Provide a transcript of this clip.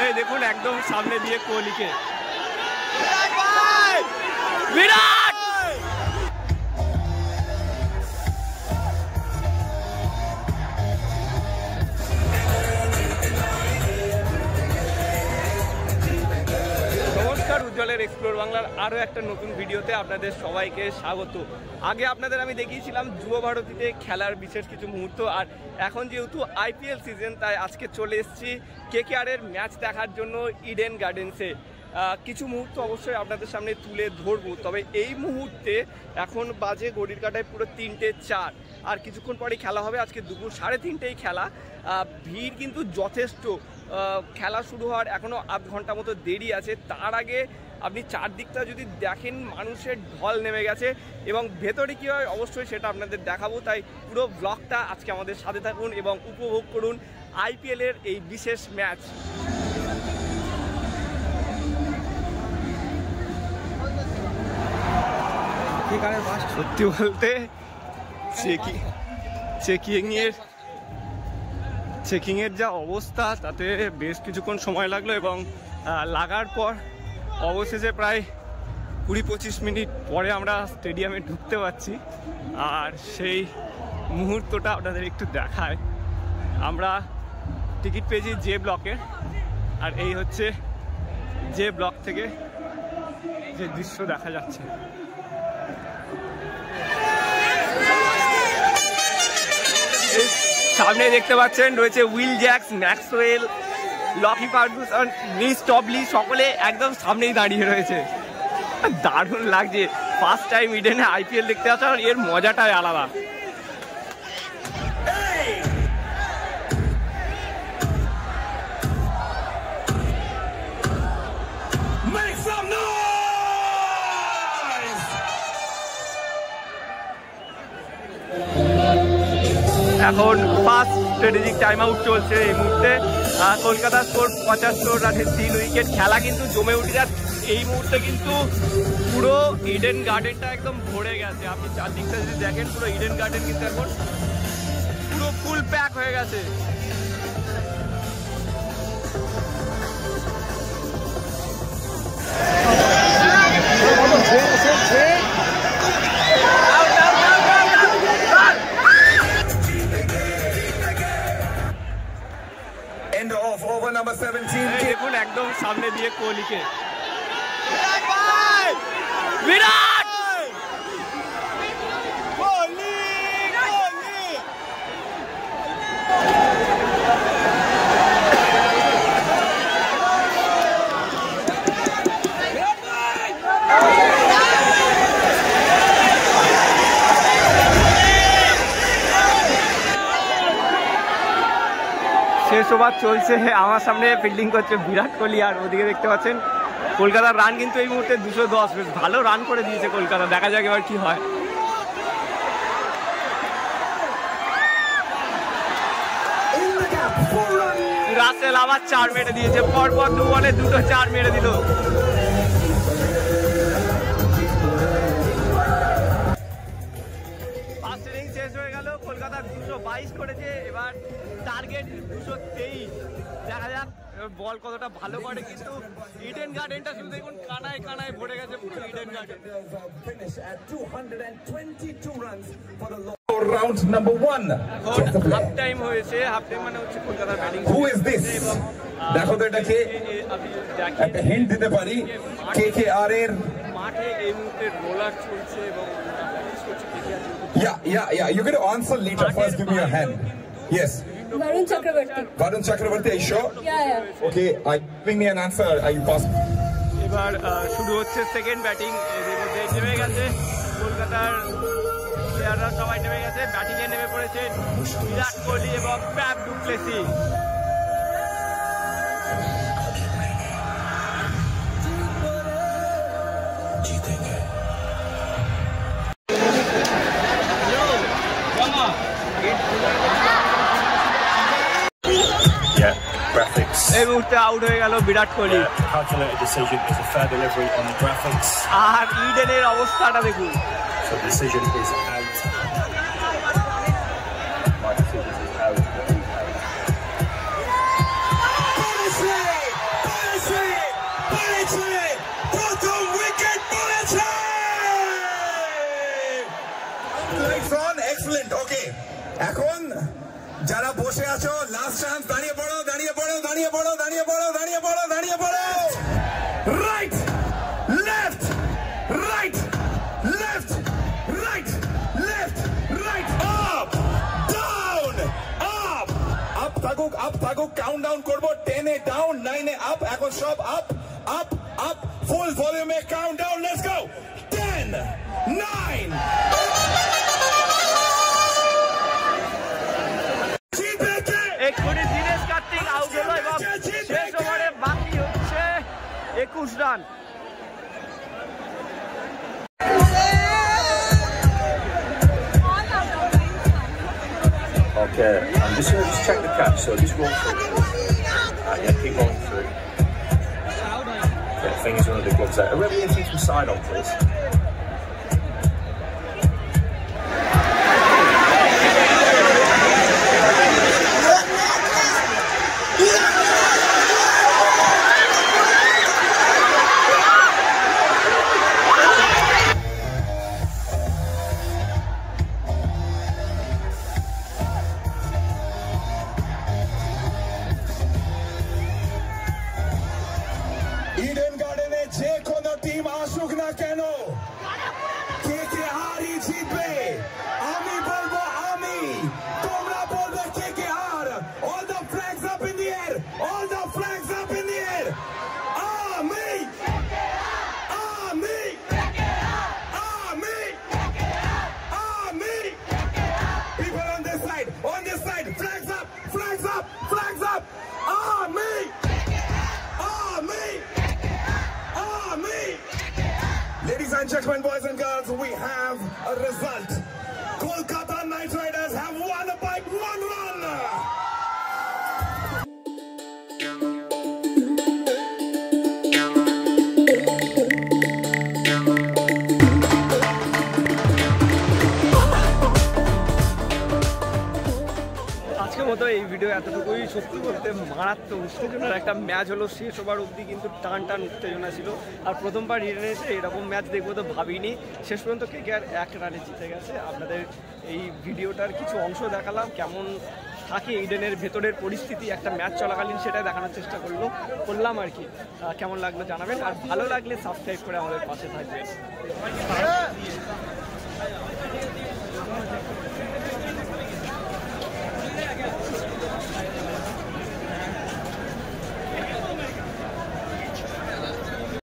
এই দেখুন একদম সামনে দিয়ে কোহলিকে, বিরাট উজ্জ্বলের এক্সপ্লোর বাংলার আরও একটা নতুন ভিডিওতে আপনাদের সবাইকে স্বাগত। আগে আপনাদের আমি দেখিয়েছিলাম যুব ভারতীতে খেলার বিশেষ কিছু মুহূর্ত, আর এখন যেহেতু আইপিএল সিজন তাই আজকে চলে এসেছি কেকেআরের ম্যাচ দেখার জন্য ইডেন গার্ডেন্সে। কিছু মুহূর্ত অবশ্যই আপনাদের সামনে তুলে ধরবো, তবে এই মুহূর্তে এখন বাজে ঘড়ির কাঁটায় পুরো 3:04, আর কিছুক্ষণ পরেই খেলা হবে। আজকে দুপুর 3:30 খেলা। ভিড় কিন্তু যথেষ্ট, খেলা শুরু হওয়ার এখনও আধ ঘন্টা মতো দেরি আছে। তার আগে আপনি চারদিকটা যদি দেখেন মানুষের ঢল নেমে গেছে, এবং ভেতরে কী হয় অবশ্যই সেটা আপনাদের দেখাবো। তাই পুরো ব্লগটা আজকে আমাদের সাথে থাকুন এবং উপভোগ করুন আইপিএলের এই বিশেষ ম্যাচ। সত্যি বলতে চেকিংয়ের যা অবস্থা তাতে বেশ কিছুক্ষণ সময় লাগলো, এবং লাগার পর অবশেষে প্রায় 20-25 মিনিট পরে আমরা স্টেডিয়ামে ঢুকতে পারছি। আর সেই মুহূর্তটা আপনাদের একটু দেখায়। আমরা টিকিট পেয়েছি জে ব্লকের, আর এই হচ্ছে জে ব্লক থেকে যে দৃশ্য দেখা যাচ্ছে। সামনে দেখতে পাচ্ছেন রয়েছে Will Jacks, Maxwell, Lockie Ferguson, নিস টবলি, সকলে একদম সামনেই দাঁড়িয়ে রয়েছে। দারুণ লাগছে, ফার্স্ট টাইম ইডেনে আইপিএল দেখতে আসা, এর মজাটাই আলাদা। এখন ফার্স্ট স্ট্র্যাটেজিক টাইম আউট চলছে এই মুহূর্তে। কলকাতার স্কোর 75 রানের 3 উইকেট। খেলা কিন্তু জমে উঠে যাচ্ছে এই মুহূর্তে, কিন্তু পুরো ইডেন গার্ডেনটা একদম ভরে গেছে। আপনি চারদিকটা যদি দেখেন পুরো ইডেন গার্ডেন কিন্তু এখন পুরো ফুল প্যাক হয়ে গেছে। দেখুন একদম সামনে দিয়ে কোহলিকে, বিরাট শেষ ওভার চলছে। আমার সামনে ফিল্ডিং করছে বিরাট কোহলি, আর ওদিকে দেখতে পাচ্ছেন কলকাতার রান কিন্তু এই মুহূর্তে 210। বেশ ভালো রান করে দিয়েছে কলকাতা, দেখা যাক এবার কি হয়। রাসেল আবার 4 মেরে দিয়েছে, পরপর 2 বলে 2টো 4 মেরে দিল। ফার্স্ট ইনিংস শেষ হয়ে গেল, কলকাতা 222 করেছে, এবার টার্গেট 223। দেখা যাক বল কতটা ভালো করে, কিন্তু ইডেন গার্ডেনটা শুধু দেখুন কানায় কানায় ভরে গেছে পুরো Eden garden. Round number 1. Half time হয়েছে, হাফ টাইম মানে হচ্ছে কলকাতার ব্যাটিং। Who is this? দেখো তো এটা কে, একটা হিন্ট দিতে পারি। কেকেআর এর মাঠে এই মুহূর্তে রোলার চলছে, এবং yeah you get to answer later. First give me your hand. Yes, Varun Chakraborty. Are you sure? Yeah. Okay, giving me an answer. Are you pass? এবার শুরু হচ্ছে সেকেন্ড ব্যাটিং। এর মধ্যে নেমে গেছে কলকাতার প্লেয়াররা, সবাই নেমে গেছে। ব্যাটিংয়ে নেমে পড়েছে বিরাট কোহলি এবং ফ্যাব ডু প্লেসি। এই মুহূর্তে আউট হয়ে গেল বিরাট কোহলি। আর ইডেনের অবস্থাটা দেখুন। লাস্ট চান্স, দাঁড়িয়ে পড়ো, দাঁড়িয়ে পড়ো, দাঁড়িয়ে পড়ো, দাঁড়িয়ে পড়ো, দাঁড়িয়ে পড়ো, দাঁড়িয়ে পড়ো। Right, left, right, left, right, left, right, up, down, up, up থাকুক, আপ থাকুক, কাউন্ট ডাউন করবো, 10 এ ডাউন, 9 এ আপ, এখন সব আপ, আপ, আপ, ফুল ভলিউমে কাউন্ট ডাউন, লেটস গো, 10, 9, এক্ষুনি দীনেশ কার্তিক আউট হলো এবং শেষ ওভারে বাকি হচ্ছে 21 run. Okay, I'm just going to check the catch, so just roll through. Yeah, keep rolling through. Yeah, fingers under the gloves there. Remember your feet from side on, please. Eden গার্ডেনে যে কোনো team আসুক না কেন, KKR জিতবে। আমি বলবো আমি, তোমরা বলবে KKR। All the flags up in the air, all the flags up in the air. আমি, আমি, আমি, আমি। People on this side, flags up, flags up, flags up. আমি, আমি, আমি। Ladies and gentlemen, boys and girls, we have a result. Kolkata Knight Riders have won by 1 run. আজকের মতো এই ভিডিও এতটুকুই। সত্যি বলতে মারাত্মক উত্তেজনার একটা ম্যাচ হলো, শেষ ওভার অবধি কিন্তু টান টান উত্তেজনা ছিল। আর প্রথমবার ইডেনে এসে এরকম ম্যাচ দেখবো তো ভাবিনি। শেষ পর্যন্ত KKR 1 রানে জিতে গেছে। আপনাদের এই ভিডিওটার কিছু অংশ দেখালাম, কেমন থাকে ইডেনের ভেতরের পরিস্থিতি একটা ম্যাচ চলাকালীন, সেটাই দেখানোর চেষ্টা করলাম আর কি। কেমন লাগলো জানাবেন, আর ভালো লাগলে সাবস্ক্রাইব করে আমাদের পাশে থাকবেন।